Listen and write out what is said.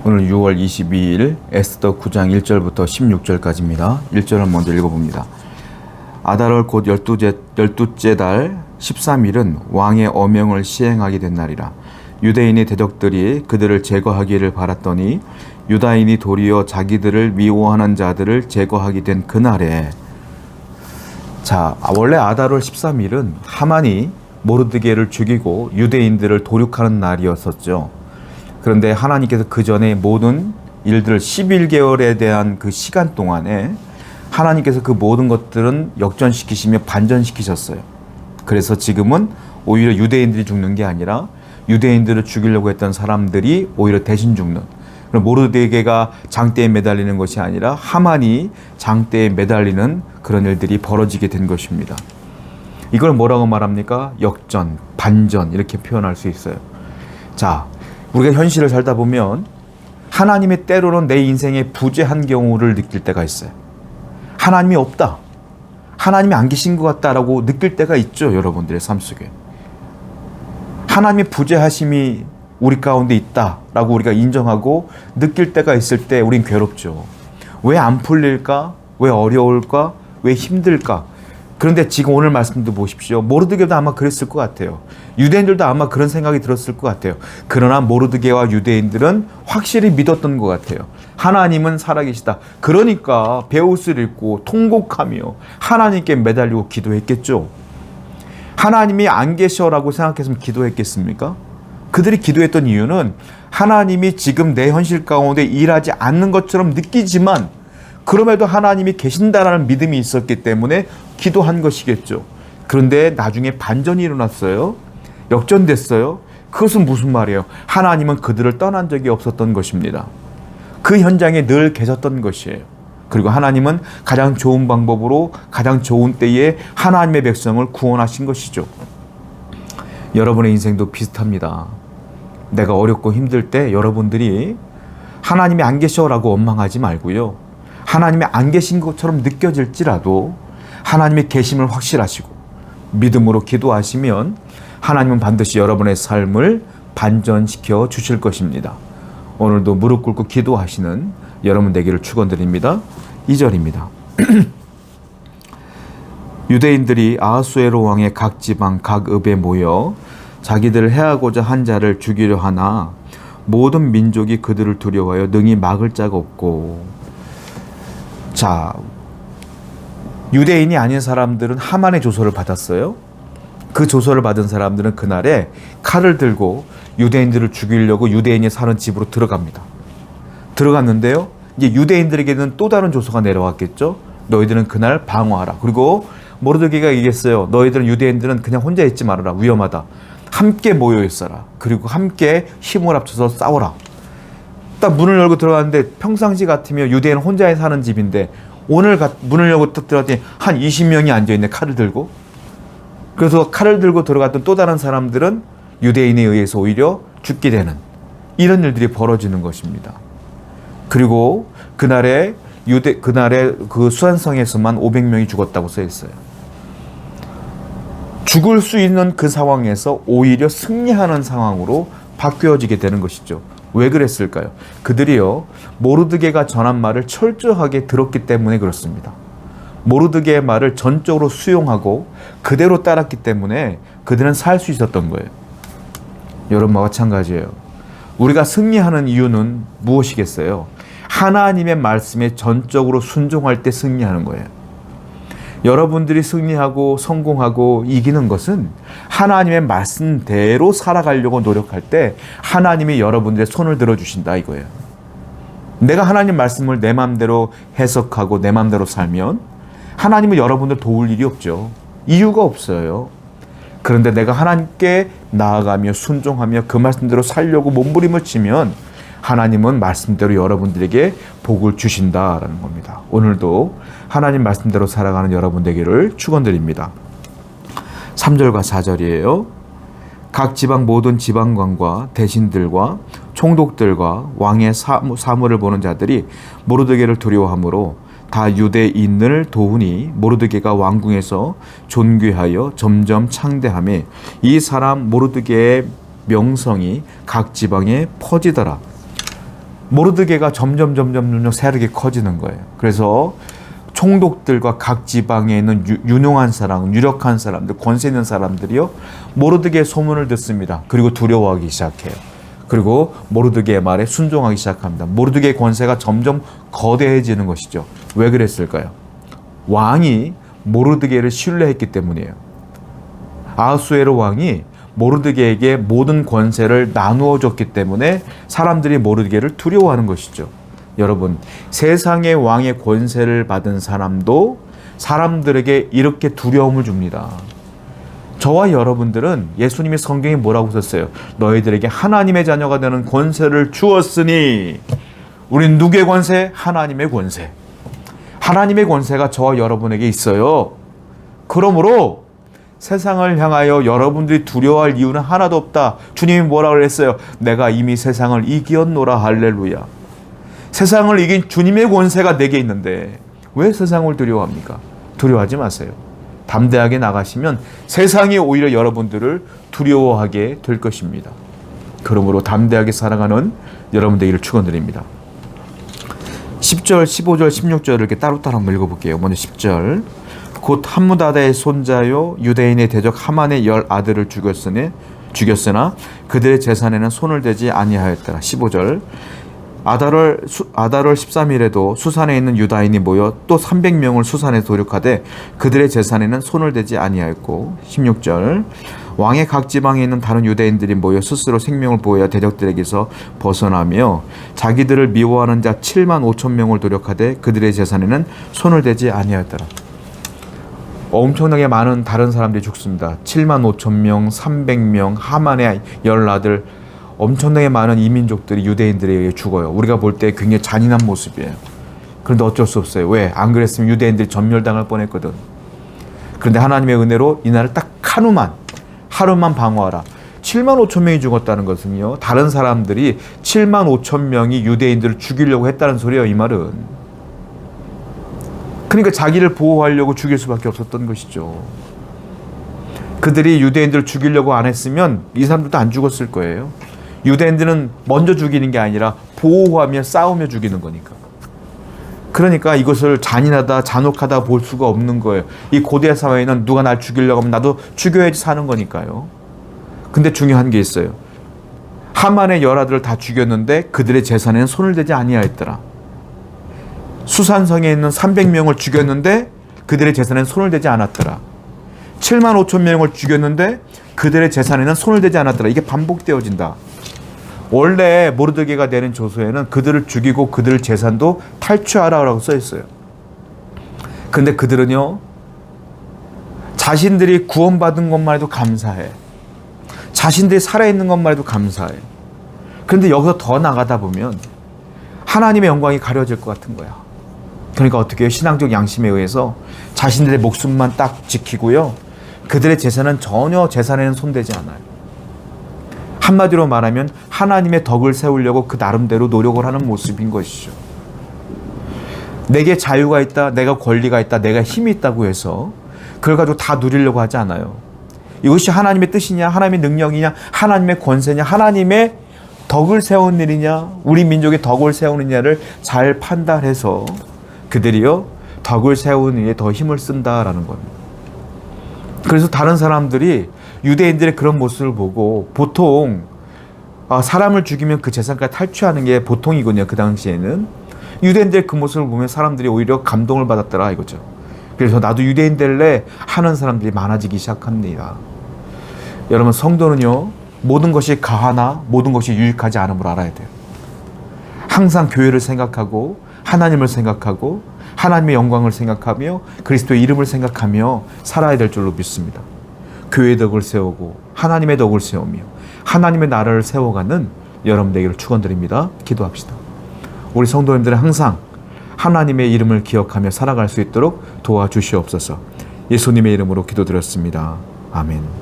오늘 6월 22일 에스더 9장 1절부터 16절까지입니다. 1절을 먼저 읽어봅니다. 아달월 곧 12째 달 13일은 왕의 어명을 시행하게 된 날이라. 유대인의 대적들이 그들을 제거하기를 바랐더니 유다인이 도리어 자기들을 미워하는 자들을 제거하게 된 그날에, 원래 아달월 13일은 하만이 모르드게를 죽이고 유대인들을 도륙하는 날이었었죠. 그런데 하나님께서 그 전에 모든 일들을 11개월에 대한 그 시간 동안에 하나님께서 그 모든 것들은 역전시키시며 반전시키셨어요. 그래서 지금은 오히려 유대인들이 죽는 게 아니라 유대인들을 죽이려고 했던 사람들이 오히려 대신 죽는, 모르드게가 장대에 매달리는 것이 아니라 하만이 장대에 매달리는 그런 일들이 벌어지게 된 것입니다. 이걸 뭐라고 말합니까? 역전, 반전, 이렇게 표현할 수 있어요. 우리가 현실을 살다 보면 하나님의 때로는 내 인생에 부재한 경우를 느낄 때가 있어요. 하나님이 없다, 하나님이 안 계신 것 같다라고 느낄 때가 있죠. 여러분들의 삶 속에 하나님의 부재하심이 우리 가운데 있다라고 우리가 인정하고 느낄 때가 있을 때 우린 괴롭죠. 왜 안 풀릴까? 왜 어려울까? 왜 힘들까? 그런데 지금 오늘 말씀도 보십시오. 모르드게도 아마 그랬을 것 같아요. 유대인들도 아마 그런 생각이 들었을 것 같아요. 그러나 모르드게와 유대인들은 확실히 믿었던 것 같아요. 하나님은 살아계시다. 그러니까 베옷을 입고 통곡하며 하나님께 매달리고 기도했겠죠. 하나님이 안 계셔라고 생각했으면 기도했겠습니까? 그들이 기도했던 이유는 하나님이 지금 내 현실 가운데 일하지 않는 것처럼 느끼지만 그럼에도 하나님이 계신다라는 믿음이 있었기 때문에 기도한 것이겠죠. 그런데 나중에 반전이 일어났어요. 역전됐어요. 그것은 무슨 말이에요? 하나님은 그들을 떠난 적이 없었던 것입니다. 그 현장에 늘 계셨던 것이에요. 그리고 하나님은 가장 좋은 방법으로 가장 좋은 때에 하나님의 백성을 구원하신 것이죠. 여러분의 인생도 비슷합니다. 내가 어렵고 힘들 때 여러분들이 하나님이 안 계셔라고 원망하지 말고요. 하나님이 안 계신 것처럼 느껴질지라도 하나님의 계심을 확실하시고 믿음으로 기도하시면 하나님은 반드시 여러분의 삶을 반전시켜 주실 것입니다. 오늘도 무릎 꿇고 기도하시는 여러분 되기를 축원드립니다. 2절입니다. 유대인들이 아하수에로 왕의 각 지방 각 읍에 모여 자기들을 해하고자 한 자를 죽이려 하나 모든 민족이 그들을 두려워하여 능히 막을 자가 없고. 유대인이 아닌 사람들은 하만의 조서를 받았어요. 그 조서를 받은 사람들은 그날에 칼을 들고 유대인들을 죽이려고 유대인이 사는 집으로 들어갑니다. 들어갔는데요, 이제 유대인들에게는 또 다른 조서가 내려왔겠죠. 너희들은 그날 방어하라. 그리고 모르드게가 얘기했어요. 너희들은 유대인들은 그냥 혼자 있지 말아라. 위험하다. 함께 모여 있어라. 그리고 함께 힘을 합쳐서 싸워라. 딱 문을 열고 들어갔는데 평상시 같으면 유대인은 혼자 사는 집인데 오늘 문을 열고 딱 들어갔더니 한 20명이 앉아있네, 칼을 들고. 그래서 칼을 들고 들어갔던 또 다른 사람들은 유대인에 의해서 오히려 죽게 되는 이런 일들이 벌어지는 것입니다. 그리고 그날에 그 수안성에서만 500명이 죽었다고 써 있어요. 죽을 수 있는 그 상황에서 오히려 승리하는 상황으로 바뀌어지게 되는 것이죠. 왜 그랬을까요? 그들이요, 모르드게가 전한 말을 철저하게 들었기 때문에 그렇습니다. 모르드게의 말을 전적으로 수용하고 그대로 따랐기 때문에 그들은 살 수 있었던 거예요. 여러분과 마찬가지예요. 우리가 승리하는 이유는 무엇이겠어요? 하나님의 말씀에 전적으로 순종할 때 승리하는 거예요. 여러분들이 승리하고 성공하고 이기는 것은 하나님의 말씀대로 살아가려고 노력할 때 하나님이 여러분들의 손을 들어주신다 이거예요. 내가 하나님 말씀을 내 마음대로 해석하고 내 마음대로 살면 하나님은 여러분들 도울 일이 없죠. 이유가 없어요. 그런데 내가 하나님께 나아가며 순종하며 그 말씀대로 살려고 몸부림을 치면 하나님은 말씀대로 여러분들에게 복을 주신다라는 겁니다. 오늘도 하나님 말씀대로 살아가는 여러분 되기를 축원드립니다. 3절과 4절이에요. 각 지방 모든 지방관과 대신들과 총독들과 왕의 사무를 보는 자들이 모르드게를 두려워하므로 다 유대인을 도우니 모르드게가 왕궁에서 존귀하여 점점 창대하며 이 사람 모르드게의 명성이 각 지방에 퍼지더라. 모르드게가 점점 세력이 커지는 거예요. 그래서 총독들과 각 지방에 있는 유능한 사람, 유력한 사람들, 권세 있는 사람들이요, 모르드게의 소문을 듣습니다. 그리고 두려워하기 시작해요. 그리고 모르드게의 말에 순종하기 시작합니다. 모르드게의 권세가 점점 거대해지는 것이죠. 왜 그랬을까요? 왕이 모르드게를 신뢰했기 때문이에요. 아하수에로 왕이 모르드게에게 모든 권세를 나누어 줬기 때문에 사람들이 모르드게를 두려워하는 것이죠. 여러분, 세상의 왕의 권세를 받은 사람도 사람들에게 이렇게 두려움을 줍니다. 저와 여러분들은 예수님이 성경에 뭐라고 썼어요? 너희들에게 하나님의 자녀가 되는 권세를 주었으니, 우린 누구의 권세? 하나님의 권세. 하나님의 권세가 저와 여러분에게 있어요. 그러므로 세상을 향하여 여러분들이 두려워할 이유는 하나도 없다. 주님이 뭐라고 그랬어요? 내가 이미 세상을 이기었노라. 할렐루야. 세상을 이긴 주님의 권세가 내게 있는데 왜 세상을 두려워합니까? 두려워하지 마세요. 담대하게 나가시면 세상이 오히려 여러분들을 두려워하게 될 것입니다. 그러므로 담대하게 살아가는 여러분 되기를 축원드립니다. 10절, 15절, 16절을 이렇게 따로따로 한번 읽어볼게요. 먼저 10절. 곧 함무다다의 손자요 유대인의 대적 하만의 10 아들을 죽였으나 그들의 재산에는 손을 대지 아니하였더라. 15절. 아달월 13일에도 수산에 있는 유다인이 모여 또 300명을 수산에 도륙하되 그들의 재산에는 손을 대지 아니하였고. 16절. 왕의 각 지방에 있는 다른 유대인들이 모여 스스로 생명을 보호하여 대적들에게서 벗어나며 자기들을 미워하는 자 7만 5천 명을 도륙하되 그들의 재산에는 손을 대지 아니하였더라. 엄청나게 많은 다른 사람들이 죽습니다. 7만 5천 명, 300명, 하만의 10 아들, 엄청나게 많은 이민족들이 유대인들에게 죽어요. 우리가 볼 때 굉장히 잔인한 모습이에요. 그런데 어쩔 수 없어요. 왜? 안 그랬으면 유대인들이 전멸당할 뻔했거든. 그런데 하나님의 은혜로 이날을 딱 하루만 방어하라. 7만 5천 명이 죽었다는 것은요, 다른 사람들이 7만 5천 명이 유대인들을 죽이려고 했다는 소리예요. 이 말은. 그러니까 자기를 보호하려고 죽일 수밖에 없었던 것이죠. 그들이 유대인들을 죽이려고 안 했으면 이 사람들도 안 죽었을 거예요. 유대인들은 먼저 죽이는 게 아니라 보호하며 싸우며 죽이는 거니까. 그러니까 이것을 잔인하다, 잔혹하다 볼 수가 없는 거예요. 이 고대 사회에는 누가 날 죽이려고 하면 나도 죽여야지 사는 거니까요. 근데 중요한 게 있어요. 하만의 10 아들을 다 죽였는데 그들의 재산에는 손을 대지 아니하였더라. 수산성에 있는 300명을 죽였는데 그들의 재산에는 손을 대지 않았더라. 7만 5천 명을 죽였는데 그들의 재산에는 손을 대지 않았더라. 이게 반복되어진다. 원래 모르드게가 내는 조서에는 그들을 죽이고 그들 재산도 탈취하라고 써 있어요. 근데 그들은요, 자신들이 구원받은 것만 해도 감사해. 자신들이 살아있는 것만 해도 감사해. 그런데 여기서 더 나가다 보면 하나님의 영광이 가려질 것 같은 거야. 그러니까 어떻게 해요? 신앙적 양심에 의해서 자신들의 목숨만 딱 지키고요, 그들의 재산은 전혀 재산에는 손대지 않아요. 한마디로 말하면 하나님의 덕을 세우려고 그 나름대로 노력을 하는 모습인 것이죠. 내게 자유가 있다, 내가 권리가 있다, 내가 힘이 있다고 해서 그걸 가지고 다 누리려고 하지 않아요. 이것이 하나님의 뜻이냐, 하나님의 능력이냐, 하나님의 권세냐, 하나님의 덕을 세우는 일이냐, 우리 민족의 덕을 세우느냐를 잘 판단해서 그들이요, 덕을 세우는 일에 더 힘을 쓴다라는 겁니다. 그래서 다른 사람들이 유대인들의 그런 모습을 보고 보통 사람을 죽이면 그 재산까지 탈취하는 게 보통이군요. 그 당시에는 유대인들의 그 모습을 보면 사람들이 오히려 감동을 받았더라 이거죠. 그래서 나도 유대인 될래 하는 사람들이 많아지기 시작합니다. 여러분, 성도는요, 모든 것이 가하나 모든 것이 유익하지 않음을 알아야 돼요. 항상 교회를 생각하고 하나님을 생각하고 하나님의 영광을 생각하며 그리스도의 이름을 생각하며 살아야 될 줄로 믿습니다. 교회의 덕을 세우고 하나님의 덕을 세우며 하나님의 나라를 세워가는 여러분 되기를 축원드립니다. 기도합시다. 우리 성도님들은 항상 하나님의 이름을 기억하며 살아갈 수 있도록 도와주시옵소서. 예수님의 이름으로 기도드렸습니다. 아멘.